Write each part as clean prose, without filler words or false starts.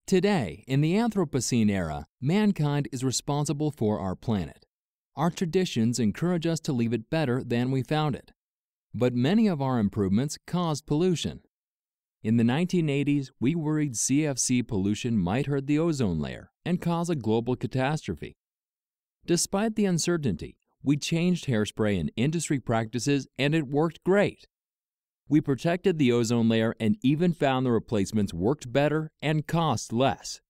Today, in the Anthropocene era, mankind is responsible for our planet. Our traditions encourage us to leave it better than we found it. But many of our improvements caused pollution. In the 1980s, we worried CFC pollution might hurt the ozone layer and cause a global catastrophe. Despite the uncertainty, we changed hairspray and industry practices, and it worked great. We protected the ozone layer and even found the replacements worked better and cost less.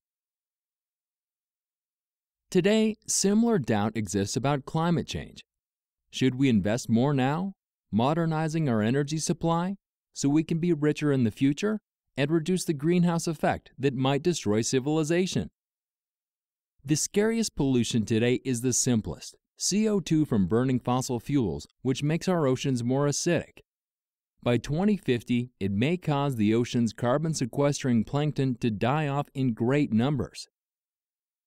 Today, similar doubt exists about climate change. Should we invest more now, modernizing our energy supply, so we can be richer in the future and reduce the greenhouse effect that might destroy civilization? The scariest pollution today is the simplest, CO2 from burning fossil fuels, which makes our oceans more acidic. By 2050, it may cause the ocean's carbon-sequestering plankton to die off in great numbers.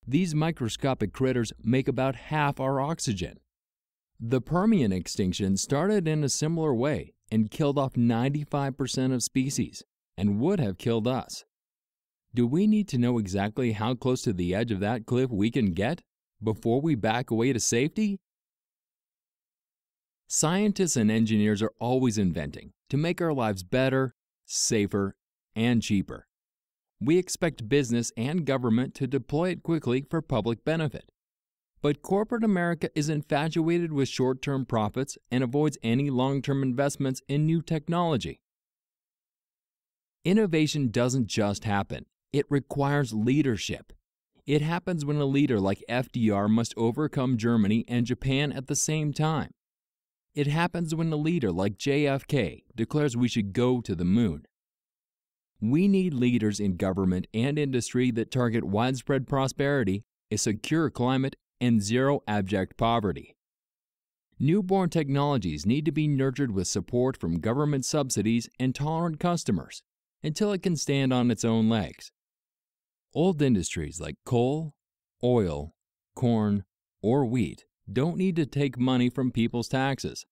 These microscopic critters make about half our oxygen. The Permian extinction started in a similar way and killed off 95% of species, and would have killed us. Do we need to know exactly how close to the edge of that cliff we can get before we back away to safety? Scientists and engineers are always inventing to make our lives better, safer, and cheaper. We expect business and government to deploy it quickly for public benefit. But corporate America is infatuated with short-term profits and avoids any long-term investments in new technology. Innovation doesn't just happen. It requires leadership. It happens when a leader like FDR must overcome Germany and Japan at the same time. It happens when a leader like JFK declares we should go to the moon. We need leaders in government and industry that target widespread prosperity, a secure climate, and zero abject poverty. Newborn technologies need to be nurtured with support from government subsidies and tolerant customers until it can stand on its own legs. Old industries like coal, oil, corn, or wheat don't need to take money from people's taxes.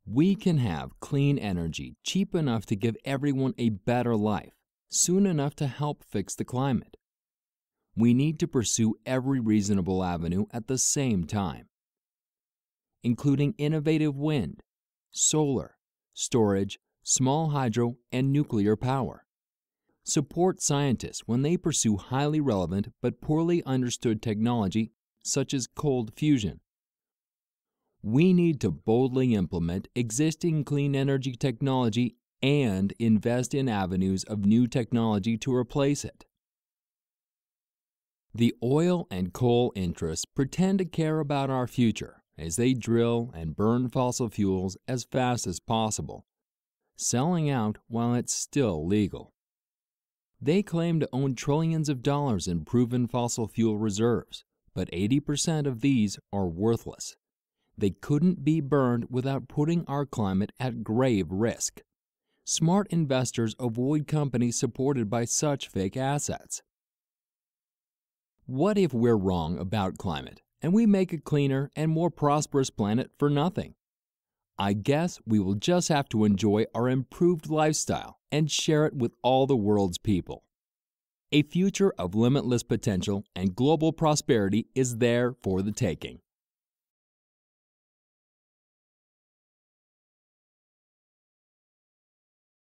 We can have clean energy cheap enough to give everyone a better life, soon enough to help fix the climate. We need to pursue every reasonable avenue at the same time, including innovative wind, solar, storage, small hydro, and nuclear power. Support scientists when they pursue highly relevant but poorly understood technology such as cold fusion. We need to boldly implement existing clean energy technology and invest in avenues of new technology to replace it. The oil and coal interests pretend to care about our future as they drill and burn fossil fuels as fast as possible, selling out while it's still legal. They claim to own trillions of dollars in proven fossil fuel reserves, but 80% of these are worthless. They couldn't be burned without putting our climate at grave risk. Smart investors avoid companies supported by such fake assets. What if we're wrong about climate and we make a cleaner and more prosperous planet for nothing? I guess we will just have to enjoy our improved lifestyle and share it with all the world's people. A future of limitless potential and global prosperity is there for the taking.